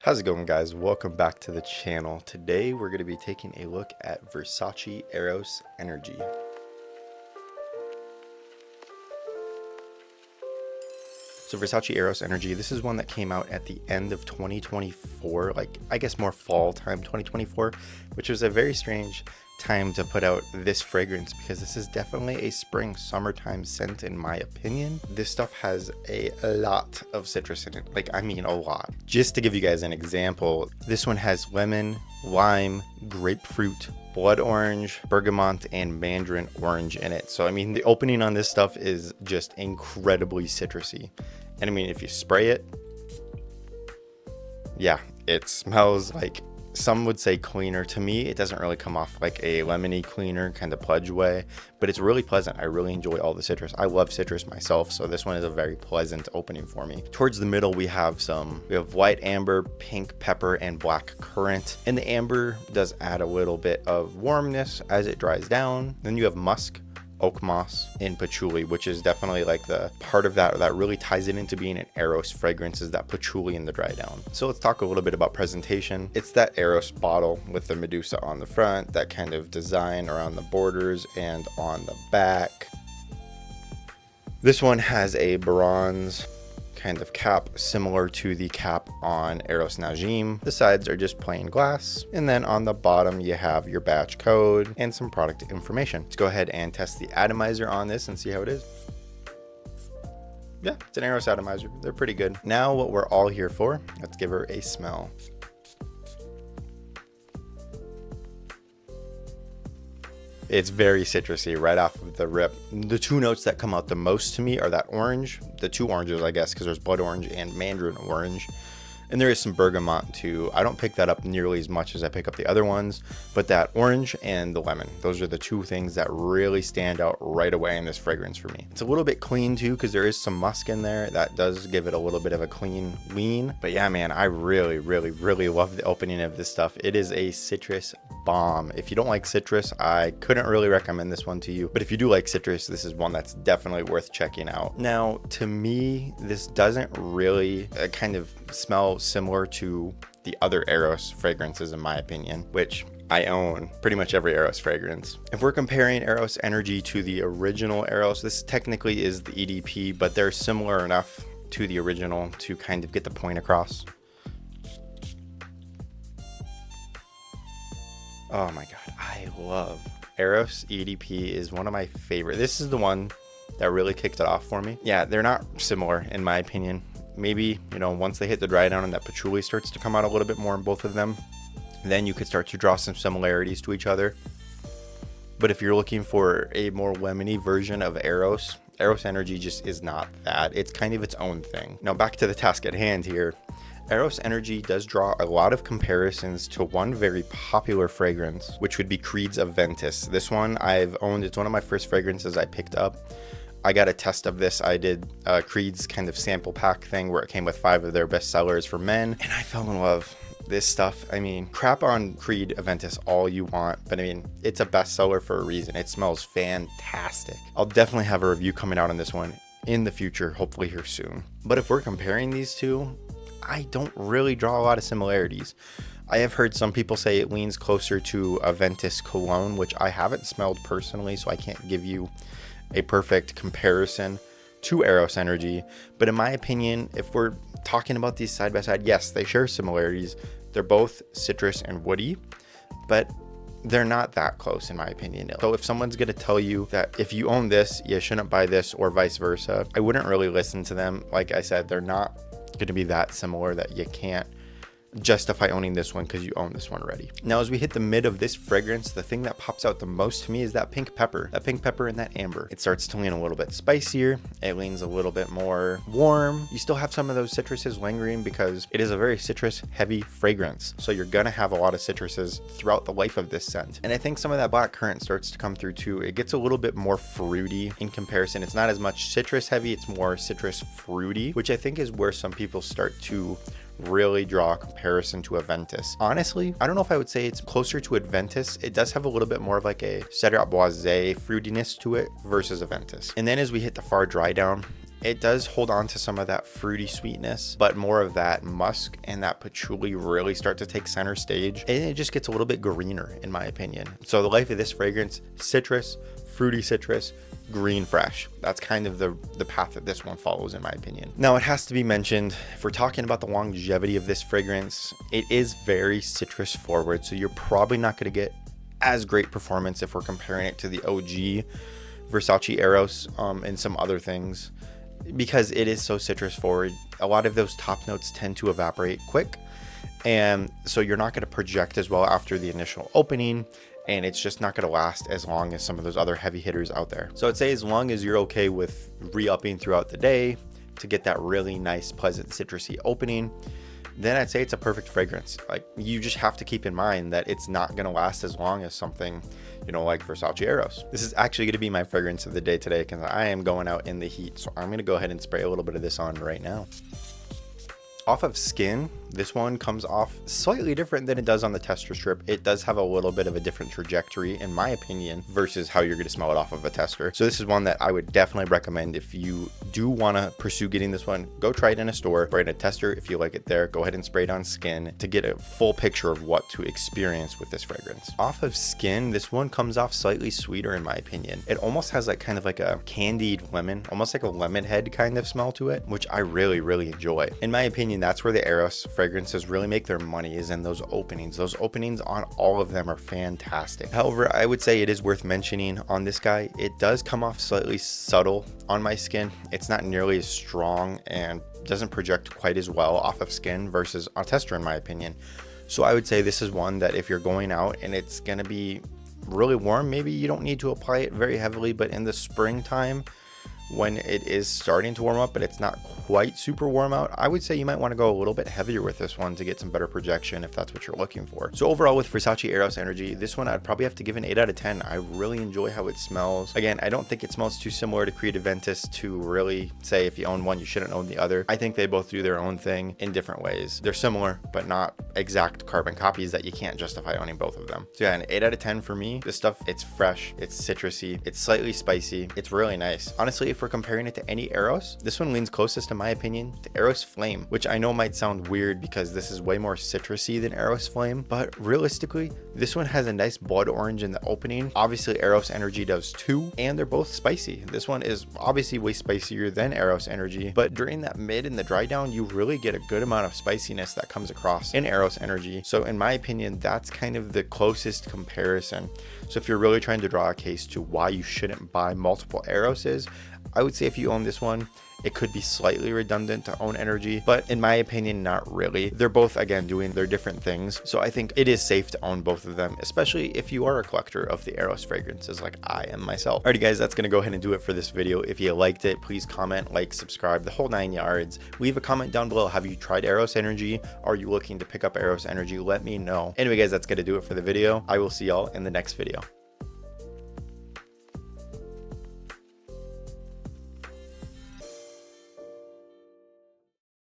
How's it going, guys? Welcome back to the channel. Today we're going to be taking a look at Versace Eros Energy. So Versace Eros Energy, this is one that came out at the end of 2024, like I guess more fall time 2024, which was a very strange time to put out this fragrance because this is definitely a spring summertime scent in my opinion. This stuff has a lot of citrus in it, like I mean a lot. Just to give you guys an example, this one has lemon, lime, grapefruit, blood orange, bergamot, and mandarin orange in it. So I mean the opening on this stuff is just incredibly citrusy. And I mean if you spray it, yeah, it smells like, some would say cleaner. To me, it doesn't really come off like a lemony cleaner kind of pledge way, but it's really pleasant. I really enjoy all the citrus. I love citrus myself, so this one is a very pleasant opening for me. Towards the middle, we have white amber, pink pepper, and black currant. And the amber does add a little bit of warmness as it dries down. Then you have musk, oak moss, and patchouli, which is definitely like the part of that really ties it into being an Eros fragrance, is that patchouli in the dry down. So let's talk a little bit about presentation. It's that Eros bottle with the Medusa on the front, that kind of design around the borders and on the back. This one has a bronze kind of cap similar to the cap on Eros Najim. The sides are just plain glass, and then on the bottom you have your batch code and some product information. Let's go ahead and test the atomizer on this and see how it is. Yeah, it's an Eros atomizer. They're pretty good. Now what we're all here for, let's give her a smell. It's very citrusy right off of the rip. The two notes that come out the most to me are that orange, the two oranges, I guess, because there's blood orange and mandarin orange. And there is some bergamot too. I don't pick that up nearly as much as I pick up the other ones, but that orange and the lemon, those are the two things that really stand out right away in this fragrance for me. It's a little bit clean too, because there is some musk in there that does give it a little bit of a clean lean. But yeah, man, I really love the opening of this stuff. It is a citrus bomb. If you don't like citrus, I couldn't really recommend this one to you. But if you do like citrus, this is one that's definitely worth checking out. Now, to me, this doesn't really kind of smell similar to the other Eros fragrances in my opinion, which I own pretty much every Eros fragrance. If we're comparing Eros Energy to the original Eros, this technically is the EDP, but they're similar enough to the original to kind of get the point across. Oh my god, I love Eros EDP. Is one of my favorite. This is the one that really kicked it off for me. Yeah, they're not similar in my opinion. Maybe, you know, once they hit the dry down and that patchouli starts to come out a little bit more in both of them, then you could start to draw some similarities to each other. But if you're looking for a more lemony version of Eros Energy just is not that. It's kind of its own thing. Now back to the task at hand here. Eros Energy does draw a lot of comparisons to one very popular fragrance, which would be Creed's Aventus. This one I've owned. It's one of my first fragrances I picked up. I got a test of this. I did Creed's kind of sample pack thing where it came with 5 of their best sellers for men, and I fell in love. This stuff, I mean, crap on Creed Aventus all you want, but I mean, it's a bestseller for a reason. It smells fantastic. I'll definitely have a review coming out on this one in the future, hopefully here soon. But if we're comparing these two, I don't really draw a lot of similarities. I have heard some people say it leans closer to Aventus Cologne, which I haven't smelled personally, so I can't give you a perfect comparison to Eros Energy. But in my opinion, if we're talking about these side by side, yes, they share similarities. They're both citrus and woody, but they're not that close in my opinion. So if someone's going to tell you that if you own this, you shouldn't buy this, or vice versa, I wouldn't really listen to them. Like I said, they're not going to be that similar that you can't justify owning this one because you own this one already. Now, as we hit the mid of this fragrance, the thing that pops out the most to me is that pink pepper and that amber. It starts to lean a little bit spicier. It leans a little bit more warm. You still have some of those citruses lingering because it is a very citrus heavy fragrance. So you're gonna have a lot of citruses throughout the life of this scent. And I think some of that black currant starts to come through too. It gets a little bit more fruity in comparison. It's not as much citrus heavy, it's more citrus fruity, which I think is where some people start to really draw a comparison to Aventus. Honestly, I don't know if I would say it's closer to Aventus. It does have a little bit more of like a Cedrat Boisé fruitiness to it versus Aventus. And then as we hit the far dry down, it does hold on to some of that fruity sweetness, but more of that musk and that patchouli really start to take center stage, and it just gets a little bit greener in my opinion. So the life of this fragrance: citrus, fruity citrus, green fresh. That's kind of the path that this one follows in my opinion. Now it has to be mentioned, if we're talking about the longevity of this fragrance, it is very citrus forward, so you're probably not going to get as great performance if we're comparing it to the OG Versace Eros and some other things, because it is so citrus forward. A lot of those top notes tend to evaporate quick, and so you're not going to project as well after the initial opening, and it's just not going to last as long as some of those other heavy hitters out there. So I'd say as long as you're okay with re-upping throughout the day to get that really nice, pleasant, citrusy opening, then I'd say it's a perfect fragrance. Like, you just have to keep in mind that it's not going to last as long as something, you know, like Versace Eros. This is actually going to be my fragrance of the day today because I am going out in the heat. So I'm going to go ahead and spray a little bit of this on right now. Off of skin, this one comes off slightly different than it does on the tester strip. It does have a little bit of a different trajectory in my opinion versus how you're going to smell it off of a tester. So this is one that I would definitely recommend if you do want to pursue getting this one. Go try it in a store, spray it in a tester. If you like it there, go ahead and spray it on skin to get a full picture of what to experience with this fragrance. Off of skin, this one comes off slightly sweeter in my opinion. It almost has like kind of like a candied lemon, almost like a lemon head kind of smell to it, which I really enjoy. In my opinion, that's where the Eros fragrances really make their money, is in those openings. Those openings on all of them are fantastic. However, I would say it is worth mentioning on this guy, it does come off slightly subtle on my skin. It's not nearly as strong and doesn't project quite as well off of skin versus a tester in my opinion. So I would say this is one that if you're going out and it's going to be really warm, maybe you don't need to apply it very heavily, but in the springtime, when it is starting to warm up but it's not quite super warm out, I would say you might want to go a little bit heavier with this one to get some better projection if that's what you're looking for. So overall with Versace Eros Energy, this one I'd probably have to give an 8 out of 10. I really enjoy how it smells. Again, I don't think it smells too similar to Creative Ventus to really say if you own one you shouldn't own the other. I think they both do their own thing in different ways. They're similar but not exact carbon copies that you can't justify owning both of them. So yeah, an 8 out of 10 for me. This stuff, it's fresh, it's citrusy, it's slightly spicy, it's really nice. Honestly, if we're comparing it to any Eros, this one leans closest in my opinion to Eros Flame, which I know might sound weird because this is way more citrusy than Eros Flame, but realistically this one has a nice blood orange in the opening. Obviously Eros Energy does too, and they're both spicy. This one is obviously way spicier than Eros Energy, but during that mid and the dry down you really get a good amount of spiciness that comes across in Eros Energy. So in my opinion, that's kind of the closest comparison. So if you're really trying to draw a case to why you shouldn't buy multiple Eroses, I would say if you own this one, it could be slightly redundant to own Energy, but in my opinion, not really. They're both, again, doing their different things. So I think it is safe to own both of them, especially if you are a collector of the Eros fragrances like I am myself. Alrighty guys, that's gonna go ahead and do it for this video. If you liked it, please comment, like, subscribe, the whole 9 yards. Leave a comment down below. Have you tried Eros Energy? Are you looking to pick up Eros Energy? Let me know. Anyway guys, that's gonna do it for the video. I will see y'all in the next video.